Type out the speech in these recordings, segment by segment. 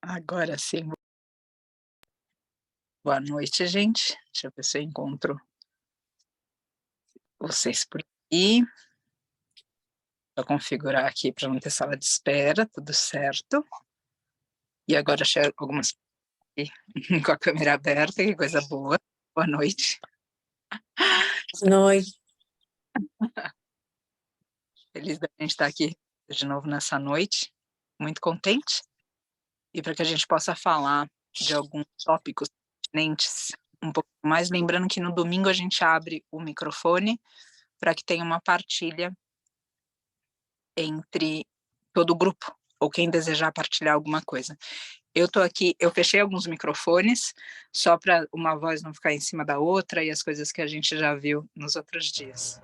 Agora sim. Boa noite, gente. Deixa eu ver se eu encontro vocês por aqui. Vou configurar aqui para não ter sala de espera, tudo certo. E agora chego algumas aqui com a câmera aberta, que coisa boa. Boa noite. Boa noite. Feliz da gente estar aqui de novo nessa noite. Muito contente. E para que a gente possa falar de alguns tópicos pertinentes um pouco mais, lembrando que no domingo a gente abre o microfone para que tenha uma partilha entre todo o grupo, ou quem desejar partilhar alguma coisa. Eu tô aqui, eu fechei alguns microfones, só para uma voz não ficar em cima da outra e as coisas que a gente já viu nos outros dias.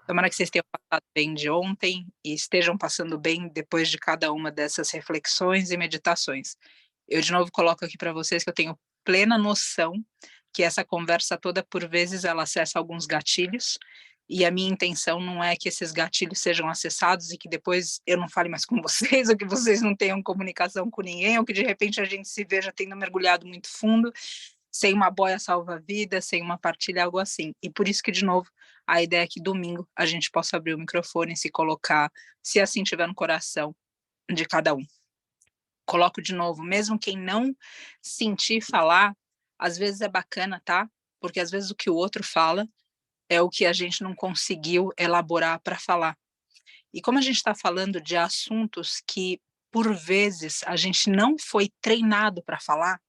Tomara que vocês tenham passado bem de ontem e estejam passando bem depois de cada uma dessas reflexões e meditações. Eu de novo coloco aqui para vocês que eu tenho plena noção que essa conversa toda, por vezes, ela acessa alguns gatilhos, e a minha intenção não é que esses gatilhos sejam acessados e que depois eu não fale mais com vocês, ou que vocês não tenham comunicação com ninguém, ou que de repente a gente se veja tendo mergulhado muito fundo, sem uma boia salva-vida, sem uma partilha, algo assim. E por isso que, de novo, a ideia é que domingo a gente possa abrir o microfone, se colocar, se assim tiver no coração de cada um. Coloco de novo, mesmo quem não sentir falar, às vezes é bacana, tá? Porque às vezes o que o outro fala é o que a gente não conseguiu elaborar para falar. E como a gente está falando de assuntos que, por vezes, a gente não foi treinado para falar,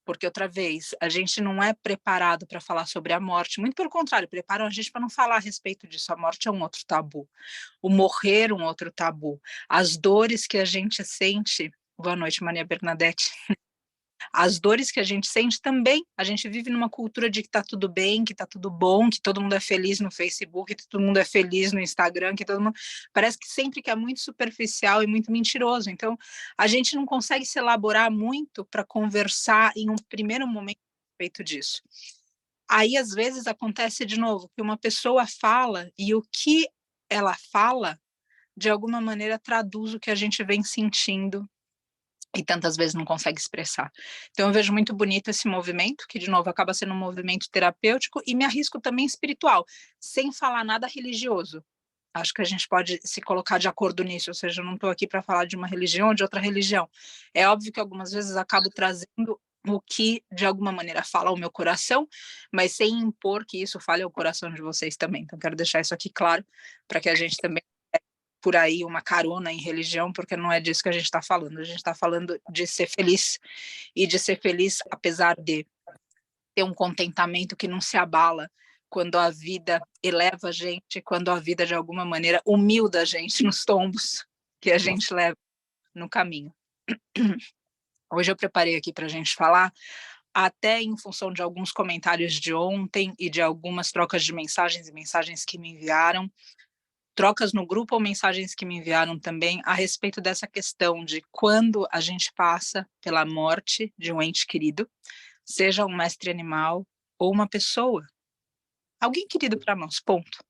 porque outra vez, a gente não é preparado para falar sobre a morte, muito pelo contrário, preparam a gente para não falar a respeito disso. A morte é um outro tabu, o morrer um outro tabu, as dores que a gente sente. Boa noite, Maria Bernadette. As dores que a gente sente também, a gente vive numa cultura de que tá tudo bem, que tá tudo bom, que todo mundo é feliz no Facebook, que todo mundo é feliz no Instagram, que todo mundo... Parece que sempre que é muito superficial e muito mentiroso. Então, a gente não consegue se elaborar muito para conversar em um primeiro momento a respeito disso. Aí, às vezes, acontece de novo, que uma pessoa fala e o que ela fala, de alguma maneira, traduz o que a gente vem sentindo e tantas vezes não consegue expressar. Então eu vejo muito bonito esse movimento, que de novo acaba sendo um movimento terapêutico, e me arrisco também espiritual, sem falar nada religioso. Acho que a gente pode se colocar de acordo nisso, ou seja, eu não estou aqui para falar de uma religião ou de outra religião. É óbvio que algumas vezes acabo trazendo o que de alguma maneira fala ao meu coração, mas sem impor que isso fale ao coração de vocês também. Então quero deixar isso aqui claro, para que a gente também por aí uma carona em religião, porque não é disso que a gente está falando. A gente está falando de ser feliz, e de ser feliz apesar de ter um contentamento que não se abala quando a vida eleva a gente, quando a vida de alguma maneira humilda a gente nos tombos que a gente leva no caminho. Hoje eu preparei aqui para a gente falar, até em função de alguns comentários de ontem e de algumas trocas de mensagens e mensagens que me enviaram, trocas no grupo ou mensagens que me enviaram também a respeito dessa questão de quando a gente passa pela morte de um ente querido, seja um mestre animal ou uma pessoa, alguém querido para nós, ponto.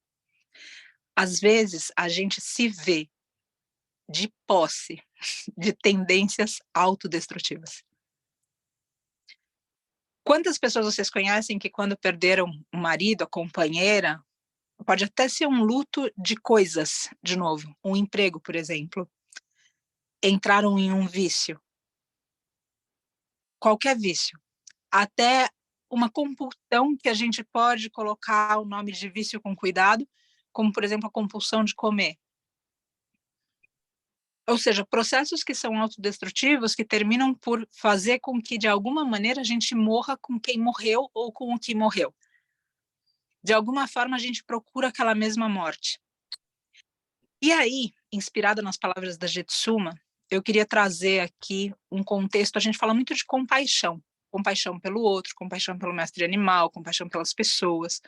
Às vezes a gente se vê de posse de tendências autodestrutivas. Quantas pessoas vocês conhecem que quando perderam o marido, a companheira, pode até ser um luto de coisas, de novo, um emprego, por exemplo, entraram em um vício, qualquer vício, até uma compulsão que a gente pode colocar o nome de vício com cuidado, como, por exemplo, a compulsão de comer. Ou seja, processos que são autodestrutivos, que terminam por fazer com que, de alguma maneira, a gente morra com quem morreu ou com o que morreu. De alguma forma, a gente procura aquela mesma morte. E aí, inspirada nas palavras da Jetsuma, eu queria trazer aqui um contexto. A gente fala muito de compaixão. Compaixão pelo outro, compaixão pelo mestre animal, compaixão pelas pessoas.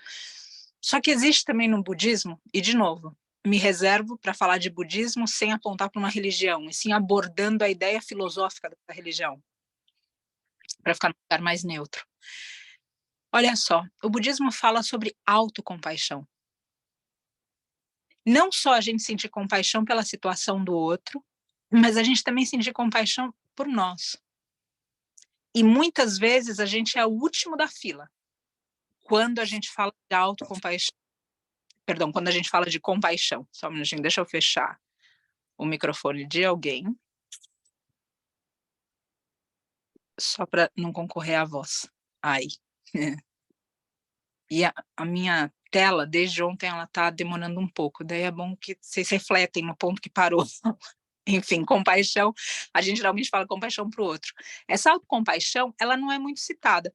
Só que existe também no budismo, e de novo, me reservo para falar de budismo sem apontar para uma religião, e sim abordando a ideia filosófica da religião, para ficar num lugar mais neutro. Olha só, o budismo fala sobre autocompaixão. Não só a gente sentir compaixão pela situação do outro, mas a gente também sentir compaixão por nós. E muitas vezes a gente é o último da fila, quando a gente fala de autocompaixão. Perdão, quando a gente fala de compaixão. Só um minutinho, deixa eu fechar o microfone de alguém. Só para não concorrer à voz. Ai. E a minha tela, desde ontem, ela tá demorando um pouco, daí é bom que vocês refletem no ponto que parou. Enfim, compaixão, a gente geralmente fala compaixão para o outro. Essa autocompaixão, ela não é muito citada.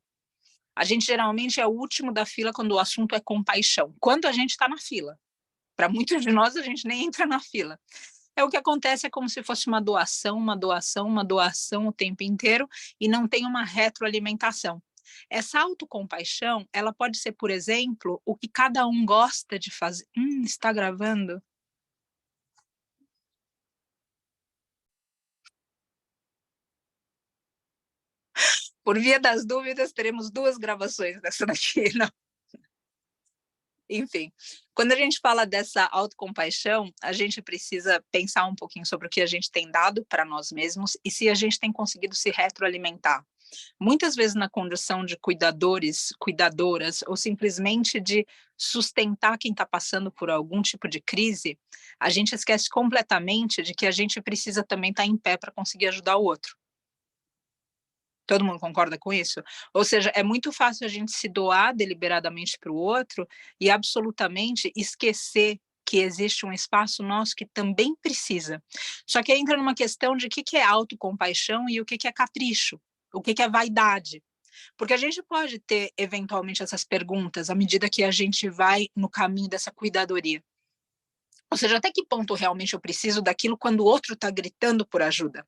A gente geralmente é o último da fila quando o assunto é compaixão, quando a gente está na fila. Para muitos de nós, a gente nem entra na fila. É o que acontece, é como se fosse uma doação, uma doação, uma doação o tempo inteiro e não tem uma retroalimentação. Essa autocompaixão, ela pode ser, por exemplo, o que cada um gosta de fazer. Está gravando? Por via das dúvidas, teremos 2 gravações dessa daqui, não. Enfim, quando a gente fala dessa autocompaixão, a gente precisa pensar um pouquinho sobre o que a gente tem dado para nós mesmos e se a gente tem conseguido se retroalimentar. Muitas vezes na condição de cuidadores, cuidadoras, ou simplesmente de sustentar quem está passando por algum tipo de crise, a gente esquece completamente de que a gente precisa também estar em pé para conseguir ajudar o outro. Todo mundo concorda com isso? Ou seja, é muito fácil a gente se doar deliberadamente para o outro e absolutamente esquecer que existe um espaço nosso que também precisa. Só que aí entra numa questão de o que é autocompaixão e o que é capricho, o que é vaidade. Porque a gente pode ter, eventualmente, essas perguntas à medida que a gente vai no caminho dessa cuidadoria. Ou seja, até que ponto realmente eu preciso daquilo quando o outro está gritando por ajuda?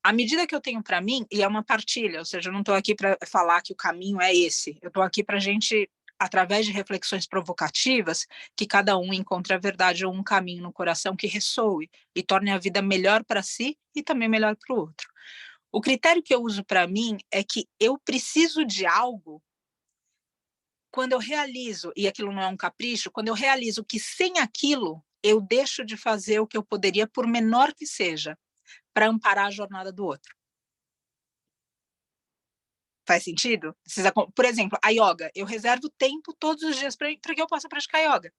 À medida que eu tenho para mim, e é uma partilha, ou seja, eu não estou aqui para falar que o caminho é esse, eu estou aqui para a gente, através de reflexões provocativas, que cada um encontre a verdade ou um caminho no coração que ressoe e torne a vida melhor para si e também melhor para o outro. O critério que eu uso para mim é que eu preciso de algo quando eu realizo, e aquilo não é um capricho, quando eu realizo que sem aquilo eu deixo de fazer o que eu poderia, por menor que seja, para amparar a jornada do outro. Faz sentido? Por exemplo, a yoga. Eu reservo tempo todos os dias para que eu possa praticar yoga.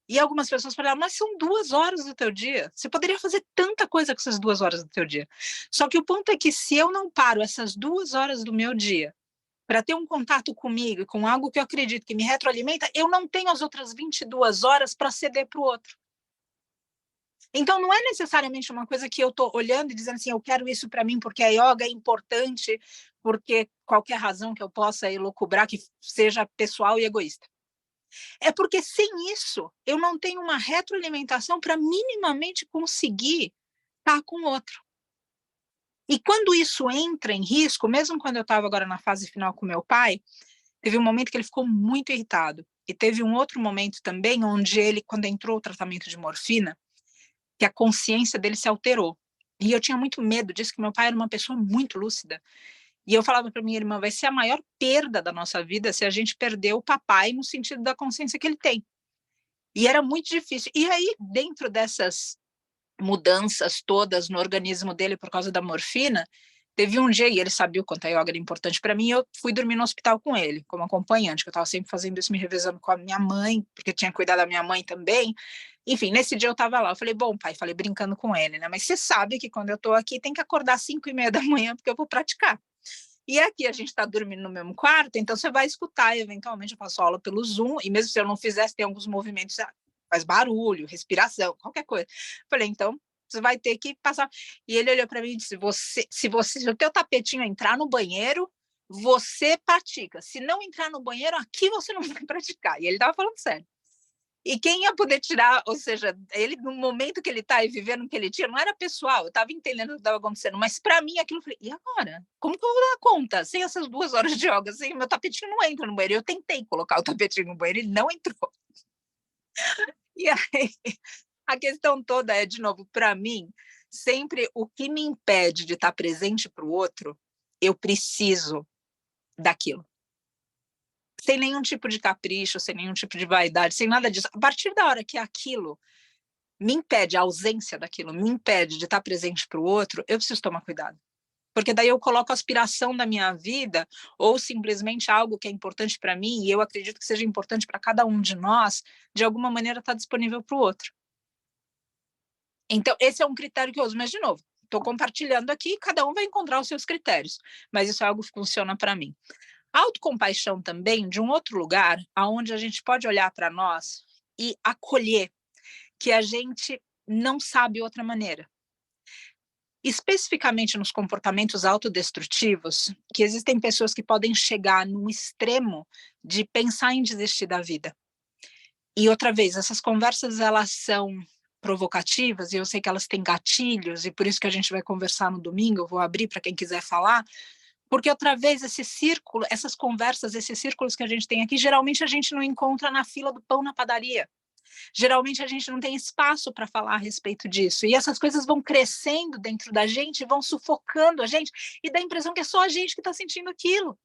E algumas pessoas falaram, mas são 2 horas do teu dia. Você poderia fazer tanta coisa com essas 2 horas do teu dia. Só que o ponto é que se eu não paro essas 2 horas do meu dia para ter um contato comigo e com algo que eu acredito que me retroalimenta, eu não tenho as outras 22 horas para ceder para o outro. Então, não é necessariamente uma coisa que eu estou olhando e dizendo assim, eu quero isso para mim porque a yoga é importante, porque qualquer razão que eu possa elocubrar que seja pessoal e egoísta. É porque sem isso, eu não tenho uma retroalimentação para minimamente conseguir estar com o outro. E quando isso entra em risco, mesmo quando eu estava agora na fase final com meu pai, teve um momento que ele ficou muito irritado. E teve um outro momento também, onde ele, quando entrou o tratamento de morfina, que a consciência dele se alterou. E eu tinha muito medo disso, que meu pai era uma pessoa muito lúcida. E eu falava para minha irmã, vai ser a maior perda da nossa vida se a gente perder o papai no sentido da consciência que ele tem. E era muito difícil. E aí, dentro dessas mudanças todas no organismo dele por causa da morfina, teve um dia, e ele sabia o quanto a yoga era importante para mim, eu fui dormir no hospital com ele, como acompanhante, que eu estava sempre fazendo isso, me revezando com a minha mãe, porque eu tinha cuidado da minha mãe também. Enfim, nesse dia eu estava lá, eu falei, bom, pai, falei brincando com ele, né? Mas você sabe que quando eu estou aqui tem que acordar às 5:30 da manhã, porque eu vou praticar. E aqui a gente está dormindo no mesmo quarto, então você vai escutar, eventualmente eu faço aula pelo Zoom, e mesmo se eu não fizesse, tem alguns movimentos, faz barulho, respiração, qualquer coisa. Falei, então você vai ter que passar. E ele olhou para mim e disse, se o teu tapetinho entrar no banheiro, você pratica. Se não entrar no banheiro, aqui você não vai praticar. E ele estava falando sério. E quem ia poder tirar, ou seja, ele no momento que ele está e vivendo o que ele tinha, não era pessoal, eu estava entendendo o que estava acontecendo, mas para mim aquilo, eu falei, e agora? Como que eu vou dar conta? Sem essas 2 horas de yoga, sem meu tapetinho não entra no banheiro. Eu tentei colocar o tapetinho no banheiro, ele não entrou. E aí, a questão toda é, de novo, para mim, sempre o que me impede de estar presente para o outro, eu preciso daquilo. Sem nenhum tipo de capricho, sem nenhum tipo de vaidade, sem nada disso. A partir da hora que aquilo me impede, a ausência daquilo me impede de estar presente para o outro, eu preciso tomar cuidado. Porque daí eu coloco a aspiração da minha vida, ou simplesmente algo que é importante para mim, e eu acredito que seja importante para cada um de nós, de alguma maneira está disponível para o outro. Então, esse é um critério que eu uso, mas, de novo, estou compartilhando aqui, cada um vai encontrar os seus critérios, mas isso é algo que funciona para mim. Autocompaixão também, de um outro lugar, aonde a gente pode olhar para nós e acolher que a gente não sabe outra maneira. Especificamente nos comportamentos autodestrutivos, que existem pessoas que podem chegar num extremo de pensar em desistir da vida. E outra vez, essas conversas elas são provocativas, e eu sei que elas têm gatilhos, e por isso que a gente vai conversar no domingo, eu vou abrir para quem quiser falar, porque outra vez esse círculo, essas conversas, esses círculos que a gente tem aqui, geralmente a gente não encontra na fila do pão na padaria. Geralmente a gente não tem espaço para falar a respeito disso, e essas coisas vão crescendo dentro da gente, vão sufocando a gente, e dá a impressão que é só a gente que está sentindo aquilo,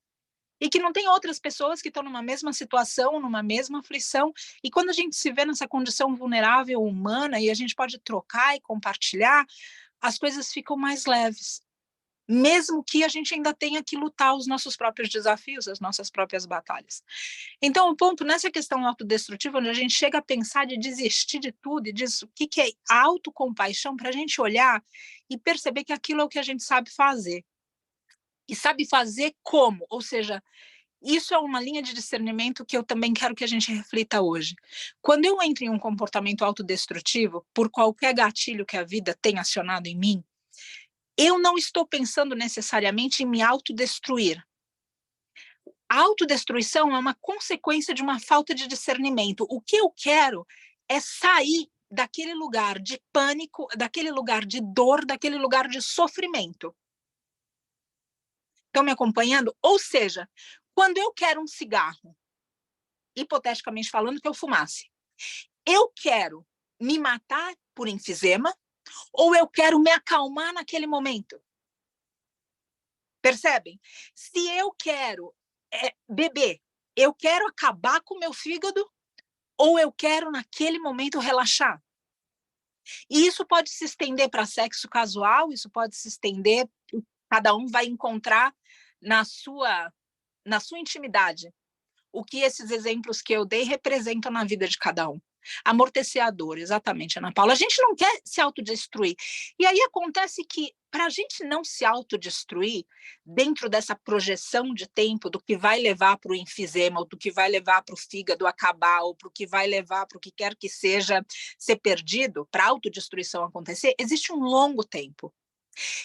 e que não tem outras pessoas que estão numa mesma situação, numa mesma aflição, e quando a gente se vê nessa condição vulnerável humana, e a gente pode trocar e compartilhar, as coisas ficam mais leves, mesmo que a gente ainda tenha que lutar os nossos próprios desafios, as nossas próprias batalhas. Então, o ponto nessa questão autodestrutiva, onde a gente chega a pensar de desistir de tudo, e diz o que é a autocompaixão, para a gente olhar e perceber que aquilo é o que a gente sabe fazer. E sabe fazer como? Ou seja, isso é uma linha de discernimento que eu também quero que a gente reflita hoje. Quando eu entro em um comportamento autodestrutivo, por qualquer gatilho que a vida tenha acionado em mim, eu não estou pensando necessariamente em me autodestruir. A autodestruição é uma consequência de uma falta de discernimento. O que eu quero é sair daquele lugar de pânico, daquele lugar de dor, daquele lugar de sofrimento. Estão me acompanhando? Ou seja, quando eu quero um cigarro, hipoteticamente falando, que eu fumasse, eu quero me matar por enfisema ou eu quero me acalmar naquele momento? Percebem? Se eu quero beber, eu quero acabar com o meu fígado ou eu quero naquele momento relaxar? E isso pode se estender para sexo casual, isso pode se estender, cada um vai encontrar na sua intimidade o que esses exemplos que eu dei representam na vida de cada um. Amortecedor, exatamente, Ana Paula. A gente não quer se autodestruir. E aí acontece que, para a gente não se autodestruir, dentro dessa projeção de tempo do que vai levar para o enfisema, ou do que vai levar para o fígado acabar, ou para o que vai levar para o que quer que seja ser perdido, para a autodestruição acontecer, existe um longo tempo.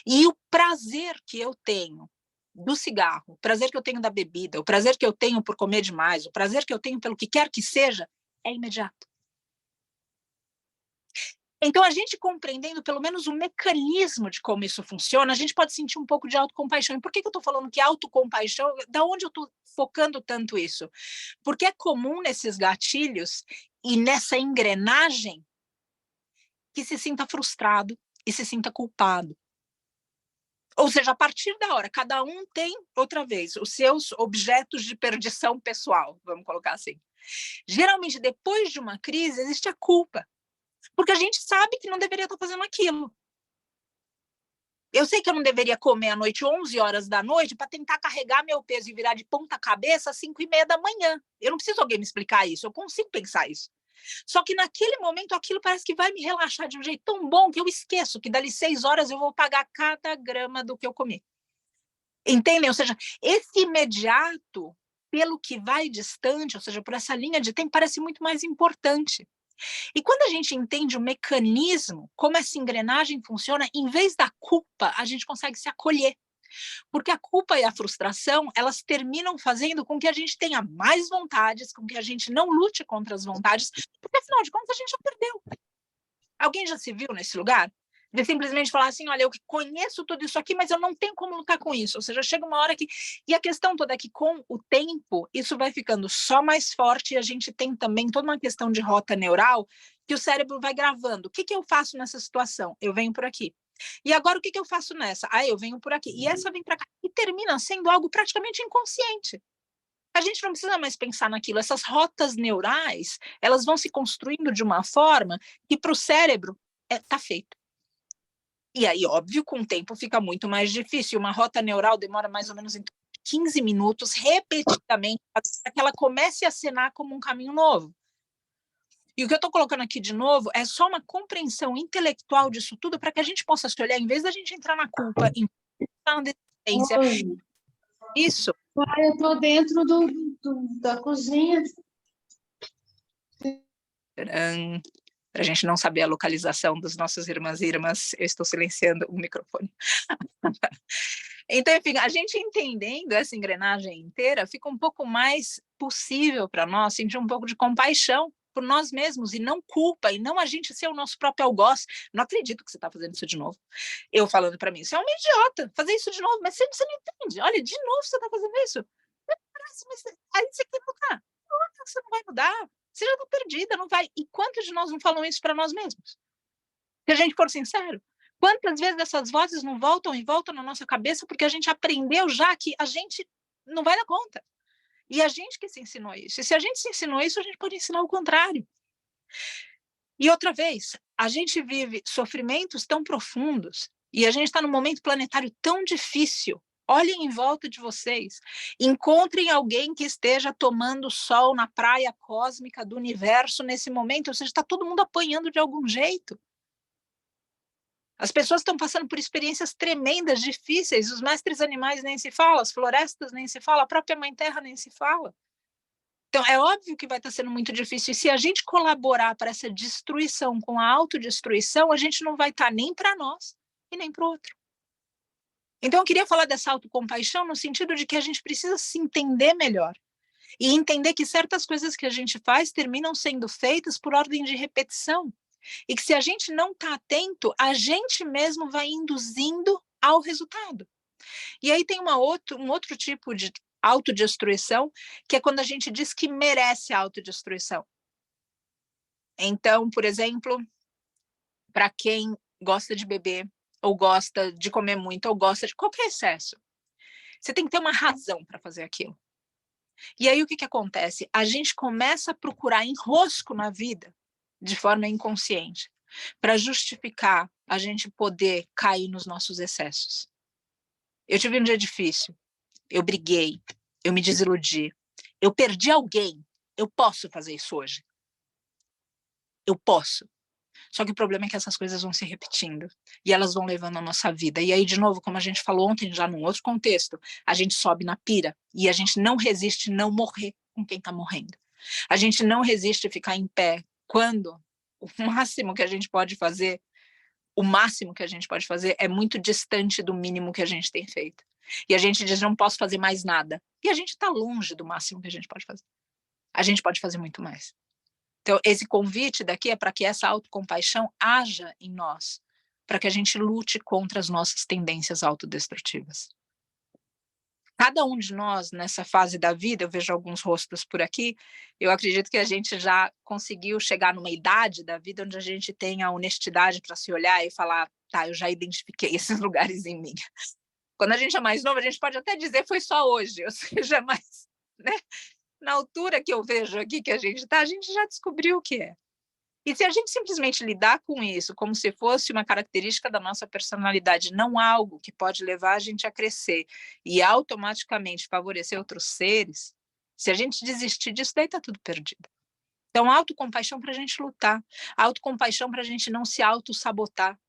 E o prazer que eu tenho do cigarro, o prazer que eu tenho da bebida, o prazer que eu tenho por comer demais, o prazer que eu tenho pelo que quer que seja, é imediato. Então, a gente compreendendo pelo menos o mecanismo de como isso funciona, a gente pode sentir um pouco de autocompaixão. E por que eu estou falando que autocompaixão, da onde eu estou focando tanto isso? Porque é comum nesses gatilhos e nessa engrenagem que se sinta frustrado e se sinta culpado. Ou seja, a partir da hora, cada um tem, outra vez, os seus objetos de perdição pessoal, vamos colocar assim. Geralmente, depois de uma crise, existe a culpa, porque a gente sabe que não deveria estar fazendo aquilo. Eu sei que eu não deveria comer à noite, 11 horas da noite, para tentar carregar meu peso e virar de ponta cabeça às 5:30 da manhã. Eu não preciso alguém me explicar isso, eu consigo pensar isso. Só que naquele momento aquilo parece que vai me relaxar de um jeito tão bom que eu esqueço que dali 6 horas eu vou pagar cada grama do que eu comi. Entendem? Ou seja, esse imediato, pelo que vai distante, ou seja, por essa linha de tempo, parece muito mais importante. E quando a gente entende o mecanismo, como essa engrenagem funciona, em vez da culpa, a gente consegue se acolher. Porque a culpa e a frustração, elas terminam fazendo com que a gente tenha mais vontades, com que a gente não lute contra as vontades, porque afinal de contas a gente já perdeu. Alguém já se viu nesse lugar? De simplesmente falar assim, olha, eu conheço tudo isso aqui, mas eu não tenho como lutar com isso. Ou seja, chega uma hora que... E a questão toda é que com o tempo, isso vai ficando só mais forte e a gente tem também toda uma questão de rota neural que o cérebro vai gravando. O que eu faço nessa situação? Eu venho por aqui. E agora o que eu faço nessa? Eu venho por aqui. E essa vem para cá. E termina sendo algo praticamente inconsciente. A gente não precisa mais pensar naquilo. Essas rotas neurais, elas vão se construindo de uma forma que para o cérebro tá feito. E aí, óbvio, com o tempo fica muito mais difícil. Uma rota neural demora mais ou menos 15 minutos, repetidamente, para que ela comece a acenar como um caminho novo. E o que eu estou colocando aqui de novo é só uma compreensão intelectual disso tudo para que a gente possa se olhar, em vez da gente entrar na culpa, entrar na desistência. Oi. Isso. Eu estou dentro da cozinha. Para a gente não saber a localização dos nossos irmãs e irmãs, eu estou silenciando o microfone. Então, enfim, a gente entendendo essa engrenagem inteira, fica um pouco mais possível para nós sentir um pouco de compaixão por nós mesmos, e não culpa, e não a gente ser o nosso próprio algoz. Não acredito que você está fazendo isso de novo. Eu falando para mim, você é uma idiota, fazer isso de novo, mas você não entende. Olha, de novo você está fazendo isso. Mas aí você quer mudar. Você não vai mudar. Você já está perdida, não vai. E quantos de nós não falam isso para nós mesmos? Se a gente for sincero, quantas vezes essas vozes não voltam e voltam na nossa cabeça porque a gente aprendeu já que a gente não vai dar conta. E a gente que se ensinou isso. E se a gente se ensinou isso, a gente pode ensinar o contrário. E outra vez, a gente vive sofrimentos tão profundos e a gente está num momento planetário tão difícil. Olhem em volta de vocês, encontrem alguém que esteja tomando sol na praia cósmica do universo nesse momento, ou seja, está todo mundo apanhando de algum jeito. As pessoas estão passando por experiências tremendas, difíceis, os mestres animais nem se fala, as florestas nem se fala, a própria Mãe Terra nem se fala. Então, é óbvio que vai estar sendo muito difícil, e se a gente colaborar para essa destruição com a autodestruição, a gente não vai estar nem para nós e nem para o outro. Então, eu queria falar dessa autocompaixão no sentido de que a gente precisa se entender melhor e entender que certas coisas que a gente faz terminam sendo feitas por ordem de repetição e que se a gente não está atento, a gente mesmo vai induzindo ao resultado. E aí tem um outro tipo de autodestruição, que é quando a gente diz que merece a autodestruição. Então, por exemplo, para quem gosta de beber, ou gosta de comer muito, ou gosta de qualquer excesso, você tem que ter uma razão para fazer aquilo. E aí o que acontece? A gente começa a procurar enrosco na vida de forma inconsciente para justificar a gente poder cair nos nossos excessos. Eu tive um dia difícil, eu briguei, eu me desiludi, eu perdi alguém, eu posso fazer isso hoje. Eu posso. Só que o problema é que essas coisas vão se repetindo e elas vão levando a nossa vida. E aí, de novo, como a gente falou ontem, já num outro contexto, a gente sobe na pira e a gente não resiste não morrer com quem está morrendo. A gente não resiste ficar em pé quando o máximo que a gente pode fazer, é muito distante do mínimo que a gente tem feito. E a gente diz, não posso fazer mais nada. E a gente está longe do máximo que a gente pode fazer. A gente pode fazer muito mais. Então, esse convite daqui é para que essa autocompaixão haja em nós, para que a gente lute contra as nossas tendências autodestrutivas. Cada um de nós, nessa fase da vida, eu vejo alguns rostos por aqui, eu acredito que a gente já conseguiu chegar numa idade da vida onde a gente tem a honestidade para se olhar e falar, tá, eu já identifiquei esses lugares em mim. Quando a gente é mais novo, a gente pode até dizer, foi só hoje, ou seja, mais, né? Na altura que eu vejo aqui que a gente está, a gente já descobriu o que é. E se a gente simplesmente lidar com isso como se fosse uma característica da nossa personalidade, não algo que pode levar a gente a crescer e automaticamente favorecer outros seres, se a gente desistir disso, daí está tudo perdido. Então, autocompaixão para a gente lutar, autocompaixão para a gente não se autossabotar,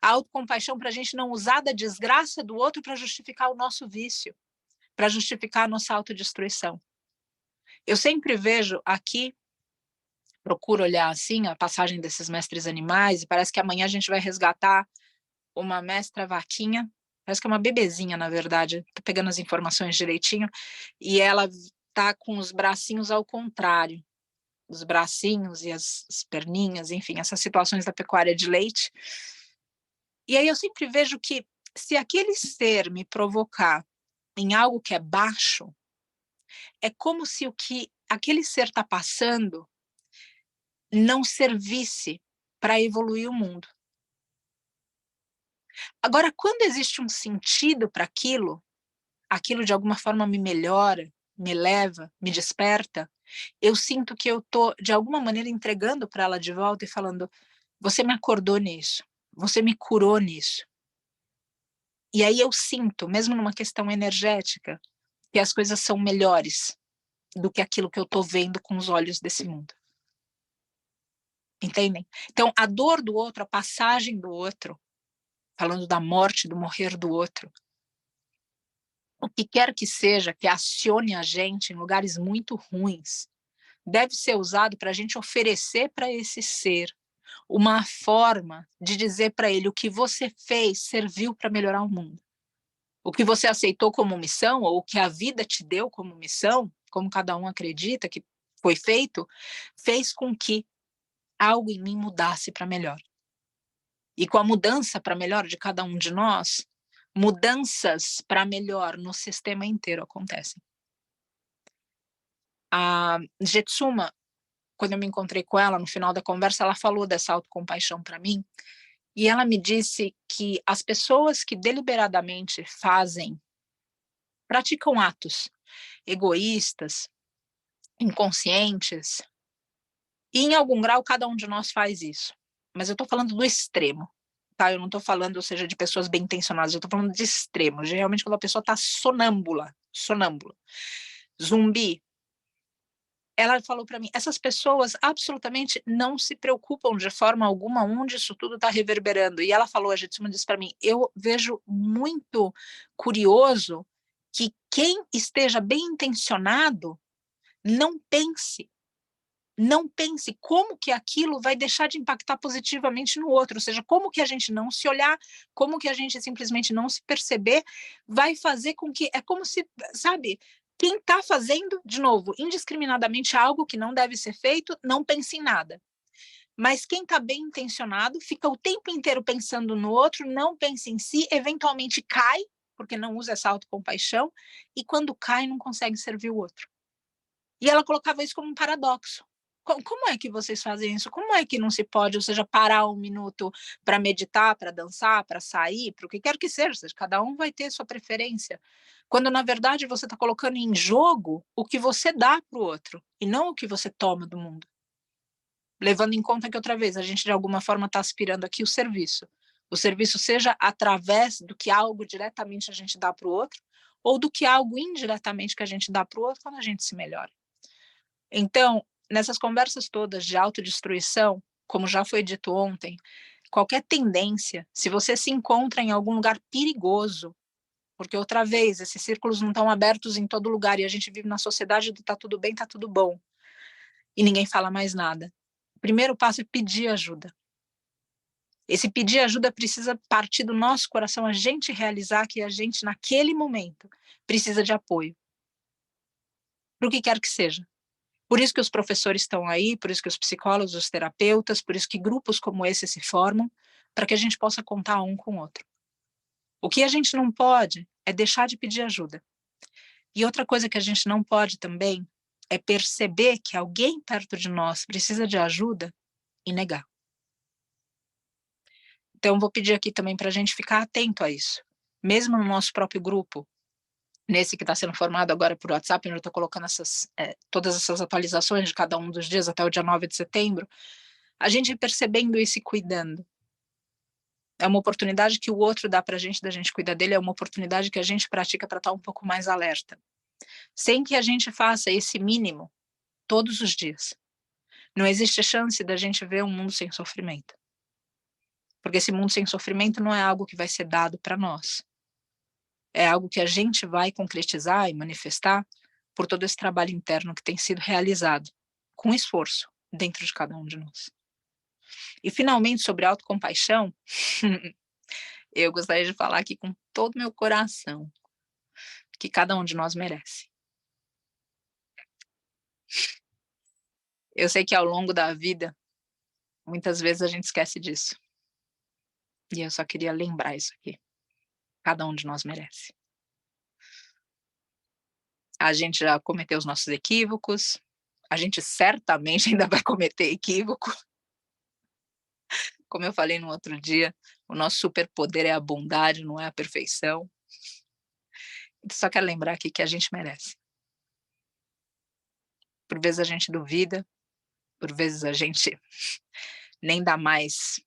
autocompaixão para a gente não usar da desgraça do outro para justificar o nosso vício, para justificar a nossa autodestruição. Eu sempre vejo aqui, procuro olhar assim a passagem desses mestres animais, e parece que amanhã a gente vai resgatar uma mestra vaquinha, parece que é uma bebezinha, na verdade, tô pegando as informações direitinho, e ela tá com os bracinhos ao contrário, os bracinhos e as perninhas, enfim, essas situações da pecuária de leite. E aí eu sempre vejo que se aquele ser me provocar em algo que é baixo, é como se o que aquele ser está passando não servisse para evoluir o mundo. Agora, quando existe um sentido para aquilo de alguma forma me melhora, me leva, me desperta, eu sinto que eu tô, de alguma maneira, entregando para ela de volta e falando, você me acordou nisso, você me curou nisso. E aí eu sinto, mesmo numa questão energética, que as coisas são melhores do que aquilo que eu tô vendo com os olhos desse mundo. Entendem? Então, a dor do outro, a passagem do outro, falando da morte, do morrer do outro, o que quer que seja que acione a gente em lugares muito ruins, deve ser usado para a gente oferecer para esse ser uma forma de dizer para ele o que você fez serviu para melhorar o mundo. O que você aceitou como missão, ou o que a vida te deu como missão, como cada um acredita que foi feito, fez com que algo em mim mudasse para melhor. E com a mudança para melhor de cada um de nós, mudanças para melhor no sistema inteiro acontecem. A Jetsuma, quando eu me encontrei com ela, no final da conversa, ela falou dessa autocompaixão para mim, e ela me disse que as pessoas que deliberadamente praticam atos egoístas, inconscientes, e em algum grau cada um de nós faz isso. Mas eu estou falando do extremo, tá? Eu não estou falando, ou seja, de pessoas bem intencionadas, eu estou falando de extremo, de realmente quando a pessoa está sonâmbula, zumbi. Ela falou para mim, essas pessoas absolutamente não se preocupam de forma alguma onde isso tudo está reverberando. E ela falou, a Jetsuma disse para mim, eu vejo muito curioso que quem esteja bem intencionado não pense como que aquilo vai deixar de impactar positivamente no outro, ou seja, como que a gente não se olhar, como que a gente simplesmente não se perceber, vai fazer com que, é como se, sabe, quem está fazendo, de novo, indiscriminadamente algo que não deve ser feito, não pense em nada. Mas quem está bem intencionado, fica o tempo inteiro pensando no outro, não pensa em si, eventualmente cai, porque não usa essa autocompaixão, e quando cai não consegue servir o outro. E ela colocava isso como um paradoxo. Como é que vocês fazem isso? Como é que não se pode, ou seja, parar um minuto para meditar, para dançar, para sair, para o que quer que seja, cada um vai ter sua preferência. Quando, na verdade, você está colocando em jogo o que você dá para o outro, e não o que você toma do mundo. Levando em conta que, outra vez, a gente, de alguma forma, está aspirando aqui o serviço. O serviço seja através do que algo diretamente a gente dá para o outro, ou do que algo indiretamente que a gente dá para o outro quando a gente se melhora. Então, nessas conversas todas de autodestruição, como já foi dito ontem, qualquer tendência, se você se encontra em algum lugar perigoso, porque outra vez, esses círculos não estão abertos em todo lugar e a gente vive na sociedade do tá tudo bem, tá tudo bom, e ninguém fala mais nada. O primeiro passo é pedir ajuda. Esse pedir ajuda precisa partir do nosso coração, a gente realizar que a gente, naquele momento, precisa de apoio. Para o que quer que seja. Por isso que os professores estão aí, por isso que os psicólogos, os terapeutas, por isso que grupos como esse se formam, para que a gente possa contar um com o outro. O que a gente não pode é deixar de pedir ajuda. E outra coisa que a gente não pode também é perceber que alguém perto de nós precisa de ajuda e negar. Então, vou pedir aqui também para a gente ficar atento a isso. Mesmo no nosso próprio grupo, nesse que está sendo formado agora por WhatsApp, onde eu estou colocando todas essas atualizações de cada um dos dias até o dia 9 de setembro, a gente percebendo isso e cuidando. É uma oportunidade que o outro dá para a gente, da gente cuidar dele, é uma oportunidade que a gente pratica para estar um pouco mais alerta. Sem que a gente faça esse mínimo todos os dias. Não existe chance da gente ver um mundo sem sofrimento. Porque esse mundo sem sofrimento não é algo que vai ser dado para nós. É algo que a gente vai concretizar e manifestar por todo esse trabalho interno que tem sido realizado, com esforço, dentro de cada um de nós. E, finalmente, sobre autocompaixão, eu gostaria de falar aqui com todo o meu coração, que cada um de nós merece. Eu sei que ao longo da vida, muitas vezes a gente esquece disso. E eu só queria lembrar isso aqui. Cada um de nós merece. A gente já cometeu os nossos equívocos, a gente certamente ainda vai cometer equívoco. Como eu falei no outro dia, o nosso superpoder é a bondade, não é a perfeição. Só quero lembrar aqui que a gente merece. Por vezes a gente duvida, por vezes a gente nem dá mais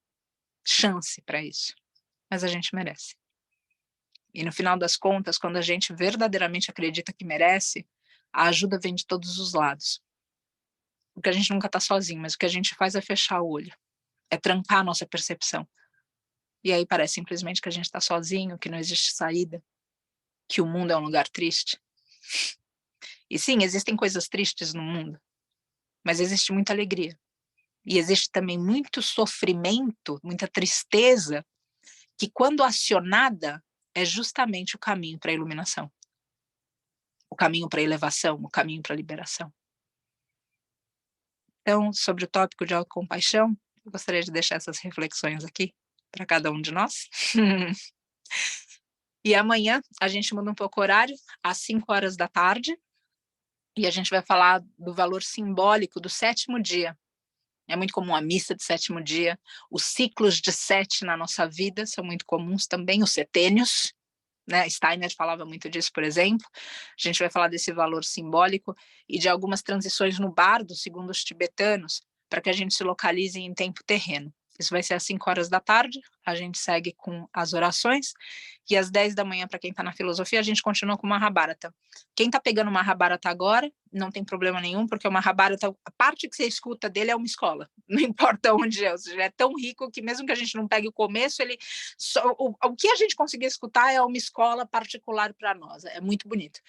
chance para isso, mas a gente merece. E no final das contas, quando a gente verdadeiramente acredita que merece, a ajuda vem de todos os lados. Porque a gente nunca está sozinho, mas o que a gente faz é fechar o olho, é trancar a nossa percepção. E aí parece simplesmente que a gente está sozinho, que não existe saída, que o mundo é um lugar triste. E sim, existem coisas tristes no mundo, mas existe muita alegria. E existe também muito sofrimento, muita tristeza, que quando acionada é justamente o caminho para a iluminação, o caminho para a elevação, o caminho para a liberação. Então, sobre o tópico de autocompaixão, eu gostaria de deixar essas reflexões aqui para cada um de nós. E amanhã a gente muda um pouco o horário, às 5 horas da tarde, e a gente vai falar do valor simbólico do 7º dia. É muito comum a missa de 7º dia, os ciclos de 7 na nossa vida são muito comuns também, os setênios, né? Steiner falava muito disso, por exemplo. A gente vai falar desse valor simbólico e de algumas transições no bardo, segundo os tibetanos, para que a gente se localize em tempo terreno. Isso vai ser às 5 horas da tarde, a gente segue com as orações, e às 10 da manhã, para quem está na filosofia, a gente continua com o Mahabharata. Quem está pegando o Mahabharata agora, não tem problema nenhum, porque o Mahabharata, a parte que você escuta dele é uma escola, não importa onde é, ou seja, é tão rico que mesmo que a gente não pegue o começo, ele o que a gente conseguir escutar é uma escola particular para nós, é muito bonito.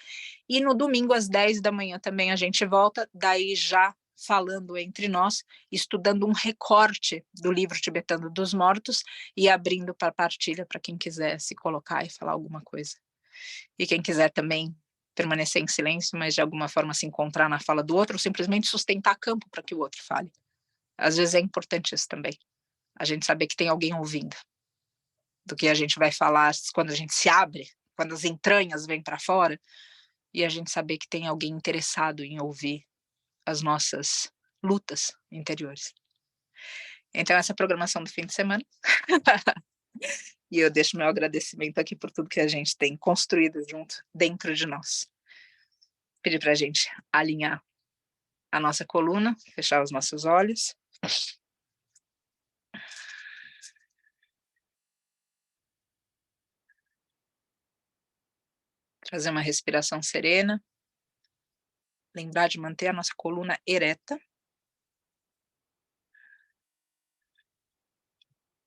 E no domingo, às 10 da manhã, também a gente volta, daí já falando entre nós, estudando um recorte do livro tibetano dos mortos e abrindo para partilha para quem quiser se colocar e falar alguma coisa. E quem quiser também permanecer em silêncio, mas de alguma forma se encontrar na fala do outro, ou simplesmente sustentar campo para que o outro fale. Às vezes é importante isso também, a gente saber que tem alguém ouvindo, do que a gente vai falar quando a gente se abre, quando as entranhas vêm para fora, e a gente saber que tem alguém interessado em ouvir as nossas lutas interiores. Então, essa é a programação do fim de semana. E eu deixo meu agradecimento aqui por tudo que a gente tem construído junto dentro de nós. Pedir para a gente alinhar a nossa coluna, fechar os nossos olhos. Trazer uma respiração serena. Lembrar de manter a nossa coluna ereta.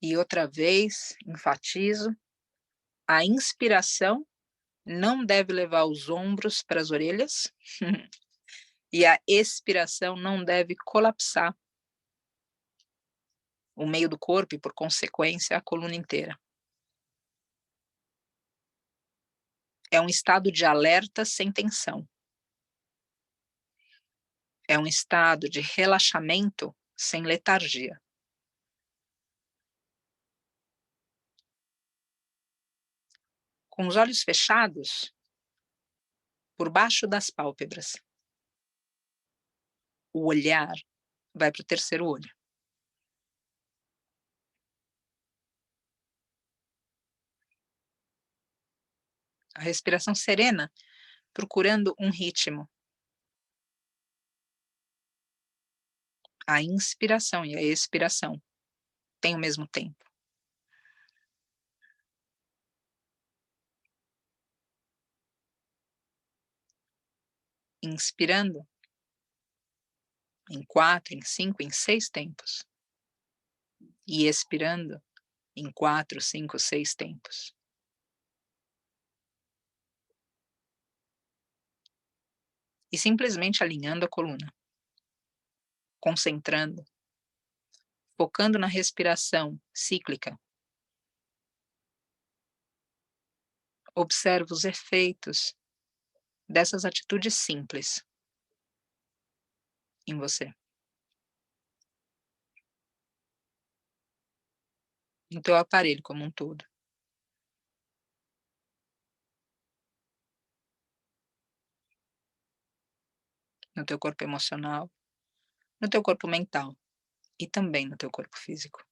E outra vez, enfatizo, a inspiração não deve levar os ombros para as orelhas. E a expiração não deve colapsar o meio do corpo e, por consequência, a coluna inteira. É um estado de alerta sem tensão. É um estado de relaxamento sem letargia. Com os olhos fechados, por baixo das pálpebras, o olhar vai para o terceiro olho. A respiração serena, procurando um ritmo. A inspiração e a expiração têm o mesmo tempo. Inspirando em 4, em 5, em 6 tempos. E expirando em 4, 5, 6 tempos. E simplesmente alinhando a coluna. Concentrando. Focando na respiração cíclica. Observa os efeitos dessas atitudes simples em você. No teu aparelho como um todo. No teu corpo emocional, no teu corpo mental e também no teu corpo físico.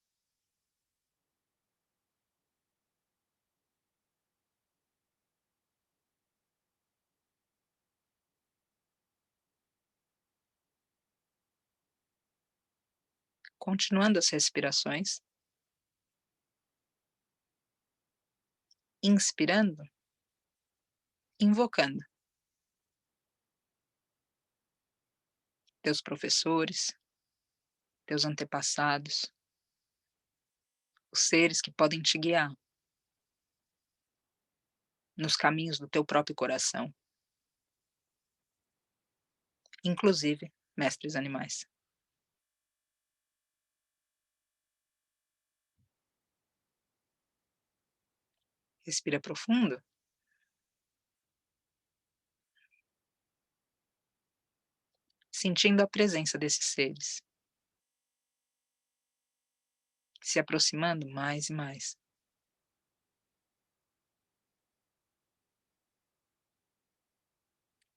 continuando as respirações, inspirando, invocando teus professores, teus antepassados, os seres que podem te guiar nos caminhos do teu próprio coração, inclusive mestres animais. Respira profundo. Sentindo a presença desses seres, se aproximando mais e mais.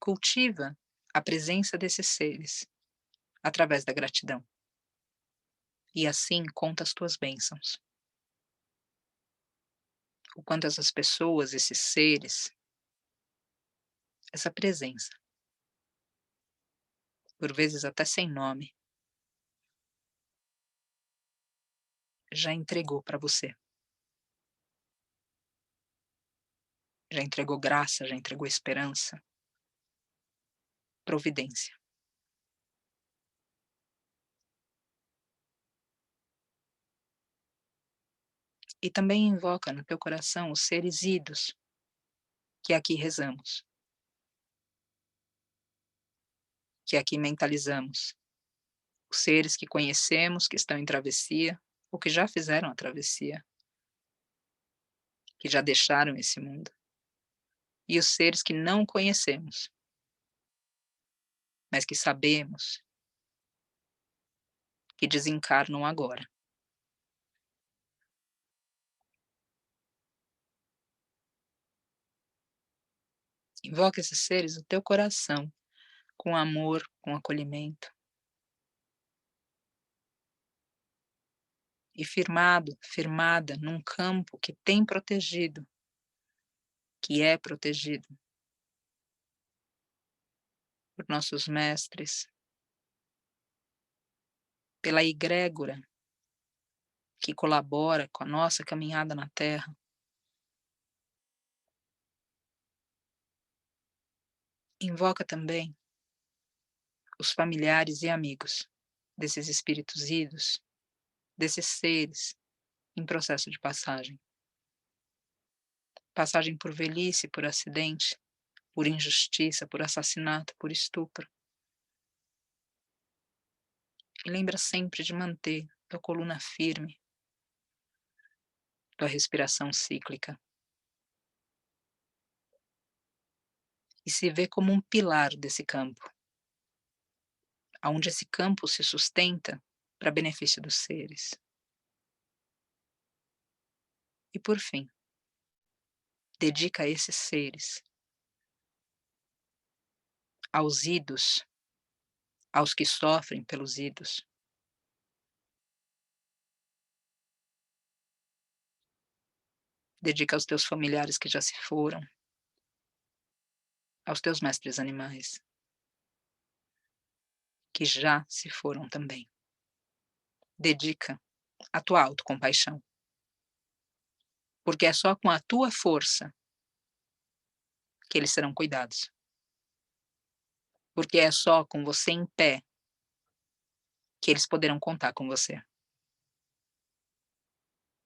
Cultiva a presença desses seres através da gratidão. E assim conta as tuas bênçãos. O quanto essas pessoas, esses seres, essa presença, por vezes até sem nome, já entregou para você. Já entregou graça, já entregou esperança, providência. E também invoca no teu coração os seres idos que aqui rezamos, que aqui mentalizamos, os seres que conhecemos, que estão em travessia, ou que já fizeram a travessia, que já deixaram esse mundo, e os seres que não conhecemos, mas que sabemos que desencarnam agora. Invoca esses seres no teu coração, com amor, com acolhimento. E firmado, firmada num campo que tem protegido, que é protegido por nossos mestres, pela egrégora que colabora com a nossa caminhada na Terra. Invoca também os familiares e amigos desses espíritos idos, desses seres em processo de passagem. Passagem por velhice, por acidente, por injustiça, por assassinato, por estupro. E lembra sempre de manter tua coluna firme, tua respiração cíclica. E se vê como um pilar desse campo, aonde esse campo se sustenta para benefício dos seres. E por fim, dedica a esses seres, aos idos, aos que sofrem pelos idos, dedica aos teus familiares que já se foram, aos teus mestres animais, que já se foram também. Dedica a tua autocompaixão, porque é só com a tua força que eles serão cuidados. Porque é só com você em pé que eles poderão contar com você.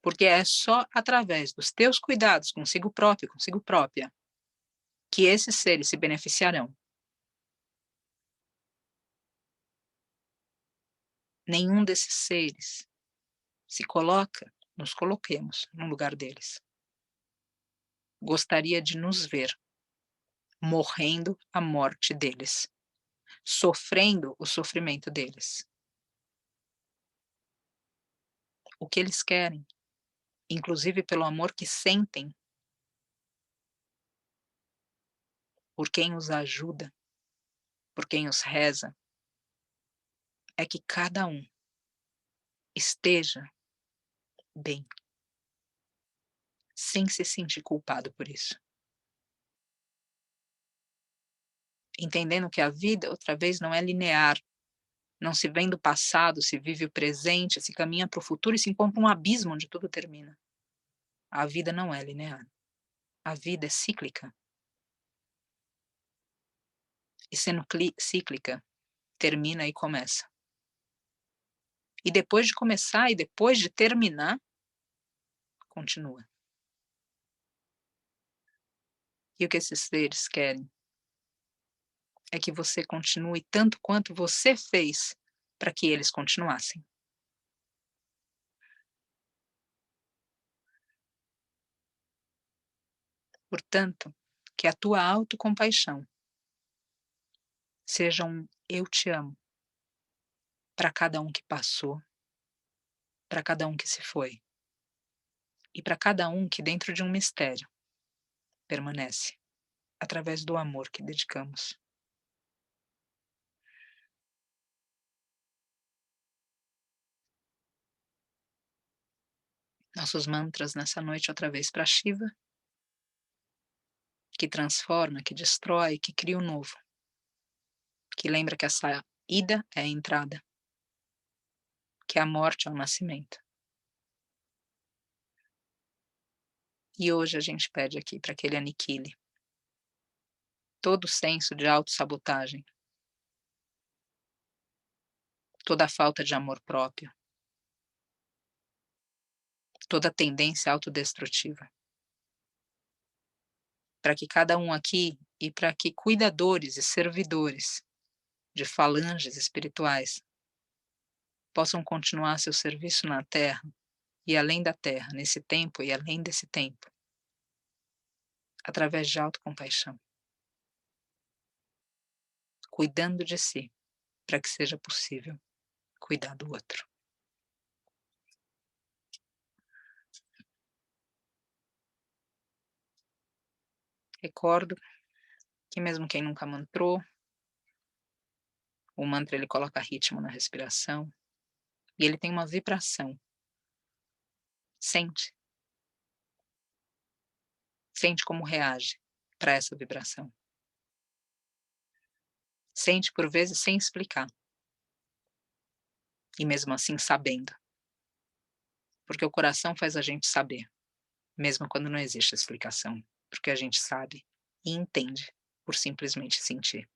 Porque é só através dos teus cuidados consigo próprio, consigo própria, que esses seres se beneficiarão. Nenhum desses seres se coloca, nos coloquemos no lugar deles. Gostaria de nos ver morrendo a morte deles, sofrendo o sofrimento deles. O que eles querem, inclusive pelo amor que sentem por quem os ajuda, por quem os reza, é que cada um esteja bem, sem se sentir culpado por isso. Entendendo que a vida, outra vez, não é linear, Não se vem do passado, se vive o presente, se caminha para o futuro e se encontra um abismo onde tudo termina. A vida não é linear. A vida é cíclica. E sendo cíclica, termina e começa. E depois de começar e depois de terminar, continua. E o que esses seres querem é que você continue tanto quanto você fez para que eles continuassem. Portanto, que a tua autocompaixão seja um eu te amo para cada um que passou, para cada um que se foi e para cada um que dentro de um mistério permanece através do amor que dedicamos. Nossos mantras nessa noite outra vez para Shiva, que transforma, que destrói, que cria o novo, que lembra que essa ida é a entrada, que a morte é o nascimento. E hoje a gente pede aqui para que ele aniquile todo senso de autossabotagem, toda falta de amor próprio, toda tendência autodestrutiva. Para que cada um aqui e para que cuidadores e servidores de falanges espirituais possam continuar seu serviço na Terra e além da Terra, nesse tempo e além desse tempo, através de autocompaixão, cuidando de si, para que seja possível cuidar do outro. Recordo que mesmo quem nunca mantrou, o mantra ele coloca ritmo na respiração e ele tem uma vibração. Sente. Sente como reage para essa vibração. Sente por vezes sem explicar. E mesmo assim sabendo. Porque o coração faz a gente saber, mesmo quando não existe explicação. Porque a gente sabe e entende por simplesmente sentir.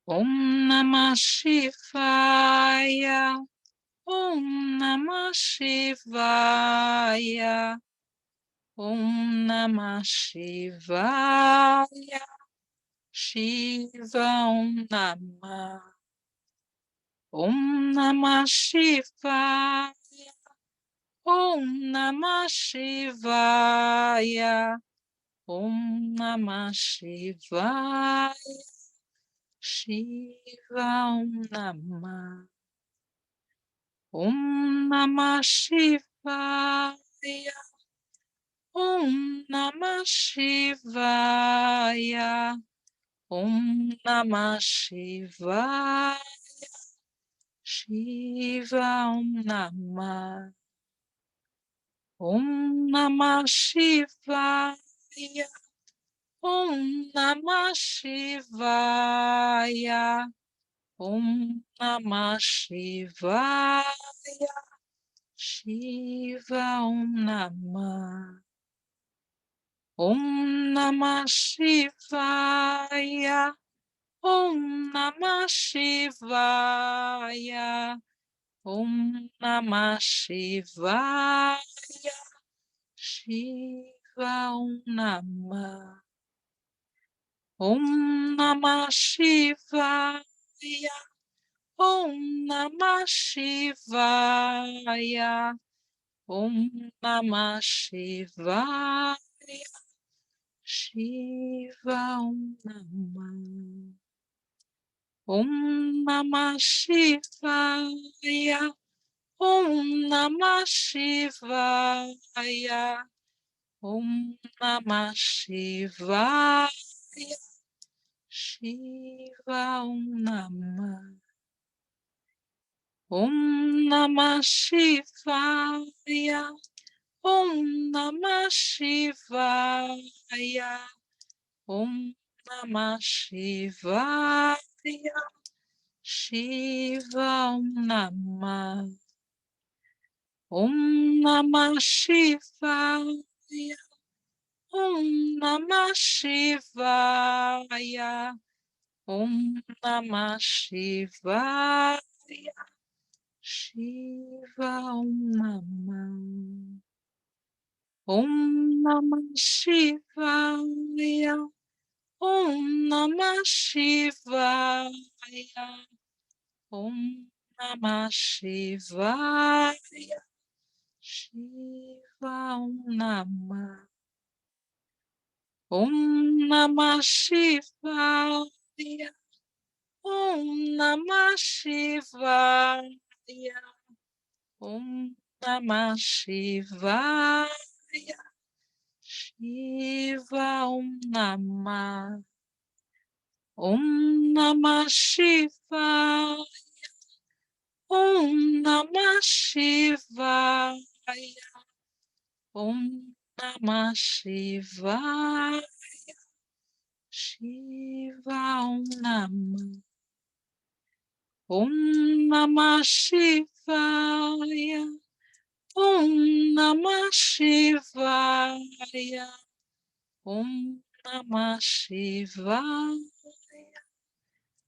Om Namah Shivaya. Om Namah Shivaya. Om Namah Shivaya. Shiva Om Namah. Om Namah Shivaya. Om Namah Shivaya. Om Namah Shivaya. Shiva Om Namah. Om Namah Shivaya. Om Namah Shivaya. Om Namah Shivaya. Shiva Om Namah. Om Namah Shivaya. Om Namah Shivaya. Om Namah Shivaya. Shiva Om Namah. Om Namah Shivaya. Om Namah Shivaya. Om Namah Shivaya. Shiva Om Namah. Om Namah Shivaya. Om Namah Shivaya. Om Namah Shivaya. Shiva Om Namah. Om Namah Shivaya. Om Namah Shivaya. Om Namah Shivaya. Shiva Om Namah. Om Namah Shivaya. Om Namah Shivaya. Om Namah Shivaya. Shiva Om Namah. Om Namah Shivaya. Om Namah Shivaya. Om Namah Shivaya. Shiva Om Namah. Om Namah Shivaya. Om Namah Shivaya. Om Namah Shivaya. Shiva Om Namah. Om Namah Shivaya. Om Namah Shivaya. Om Namah Shivaya. Shiva Om Namah. Om Namah Shivaya. Om Namah Shivaya. Om Namah Shivaya. Shiva Om Namah. Om Namah Shivaya. Om Namah Shivaya. Om Namah Shivaya.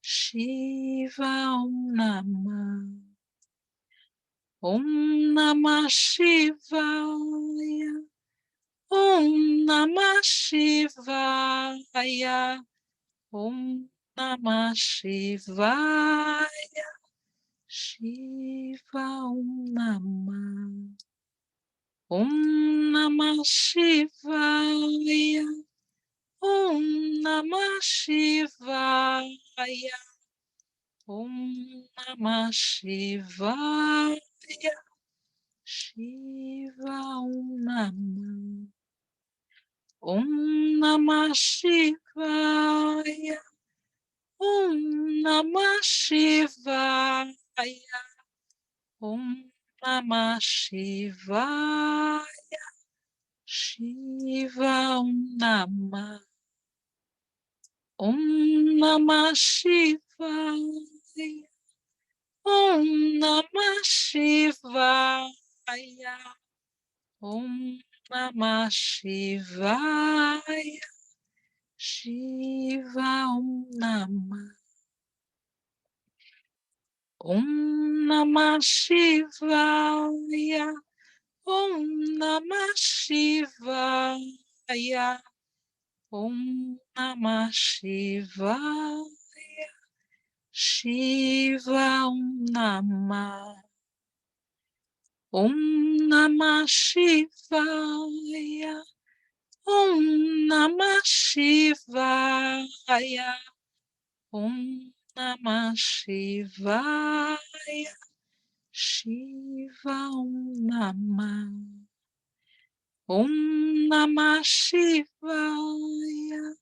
Shiva Om Namah. Om Namah Shivaya. Om Namah Shivaya. Om Namah Shivaya. Shiva Om Namah. Om Namah Shivaya. Om Namah Shivaya. Om Namah Shivaya. Shiva Om Namah. Om Namah Shivaya. Om Namah Shivaya. Om Namah Shivaya. Shiva Om Namah. Om Namah Shivaya. Om Namah Shivaya. Om Namah Shivaya. Shiva Om Namah. Om Namah Shivaya. Om Namah Shivaya. Om Namah Shivaya. Shiva Om Namah. Om Namah Shivaya. Om Namah Shivaya. Om Namah Shivaya. Shiva Om Namah. Om Namah Shivaya.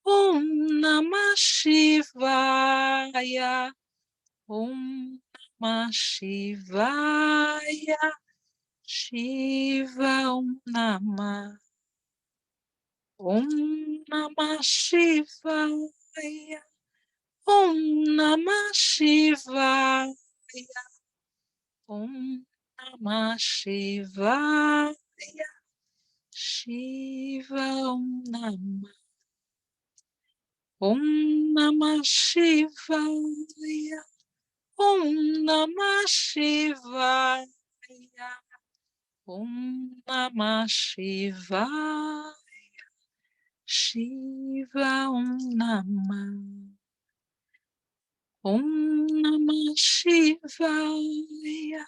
Om Namah Shivaya. Om Namah Shivaya. Shiva Om Namah. Om Namah Shivaya. Om Namah Shivaya. Om Namah Shivaya. Shiva Om Namah. Om Namah Shivaya. Om Namah Shivaya. Om Namah Shivaya. Shiva Om Namah. Om Namah Shivaya.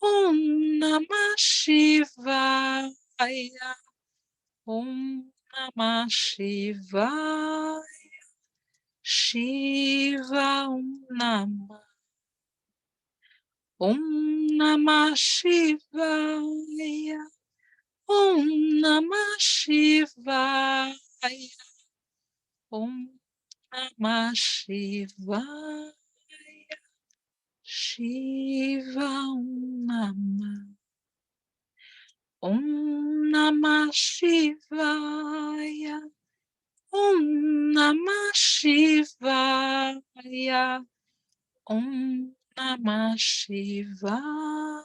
Om Namah Shivaya. Om Namah Shivaya. Shiva Om Namah. Om Namah Shivaya. Om Namah Shivaya. Om Namah Shivaya. Shiva Om Namah. Om Namah Shivaya. Om Namah Shivaya. Om Namah Shivaya.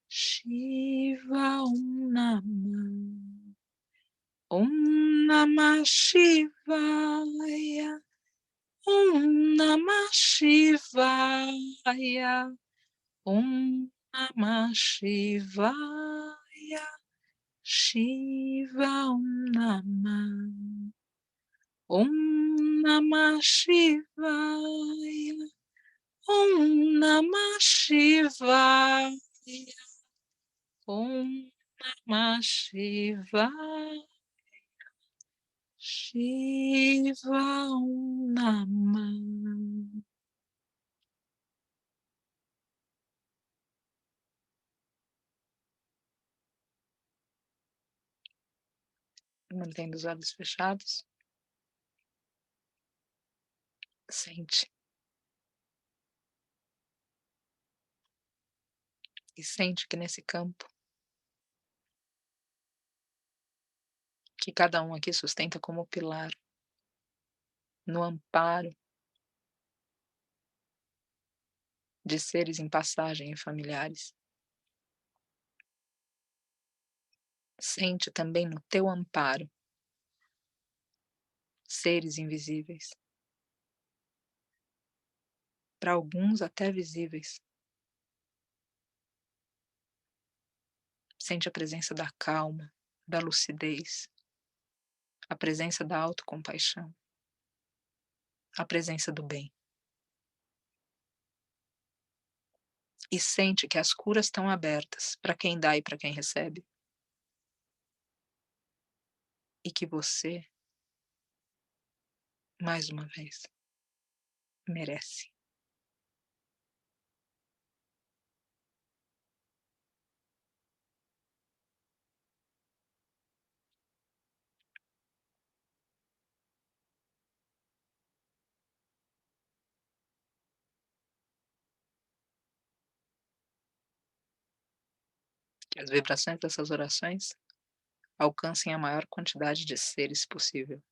Shiva Om Namah. Om Namah Shivaya. Om Namah Shivaya. Om Namah Shivaya. Shiva Om Namah. Om Namah Shivaya. Om Namah Shivaya. Om Namah Shivaya. Shiva Om Namah. Mantendo os olhos fechados. Sente. E sente que nesse campo, que cada um aqui sustenta como pilar, no amparo de seres em passagem e familiares. Sente também no teu amparo seres invisíveis, para alguns até visíveis. Sente a presença da calma, da lucidez, a presença da autocompaixão, a presença do bem. E sente que as curas estão abertas para quem dá e para quem recebe. E que você, mais uma vez, merece. Que as vibrações dessas orações alcancem a maior quantidade de seres possível.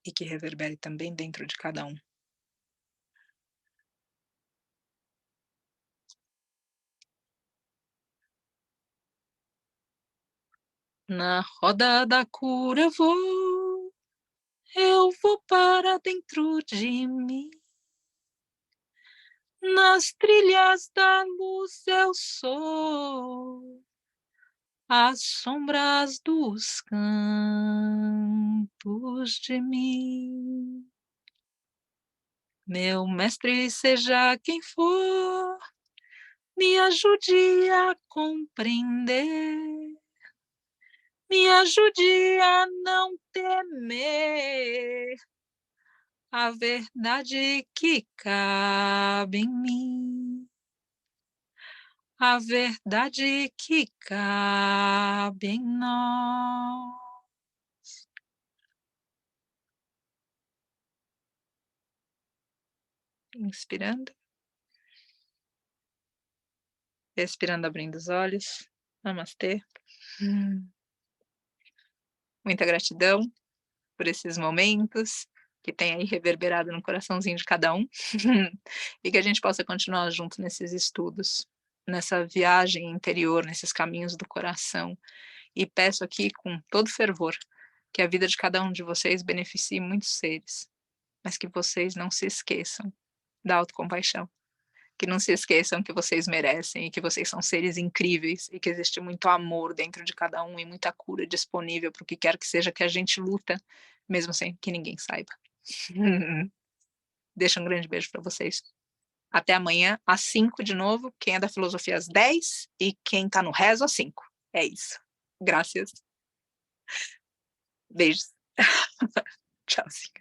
E que reverbere também dentro de cada um. Na roda da cura eu vou para dentro de mim. Nas trilhas da luz eu sou as sombras dos cantos de mim. Meu mestre, seja quem for, me ajude a compreender, me ajude a não temer a verdade que cabe em mim, a verdade que cabe em nós. Inspirando. Expirando, abrindo os olhos. Namastê. Muita gratidão por esses momentos que tem aí reverberado no coraçãozinho de cada um. E que a gente possa continuar junto nesses estudos, nessa viagem interior, nesses caminhos do coração. E peço aqui com todo fervor que a vida de cada um de vocês beneficie muitos seres, mas que vocês não se esqueçam da autocompaixão. Que não se esqueçam que vocês merecem e que vocês são seres incríveis e que existe muito amor dentro de cada um e muita cura disponível para o que quer que seja que a gente luta, mesmo sem que ninguém saiba. Deixa um grande beijo para vocês. Até amanhã, às 5 de novo. Quem é da filosofia às 10 e quem está no rezo às 5. É isso. Graças. Beijos. Tchauzinho.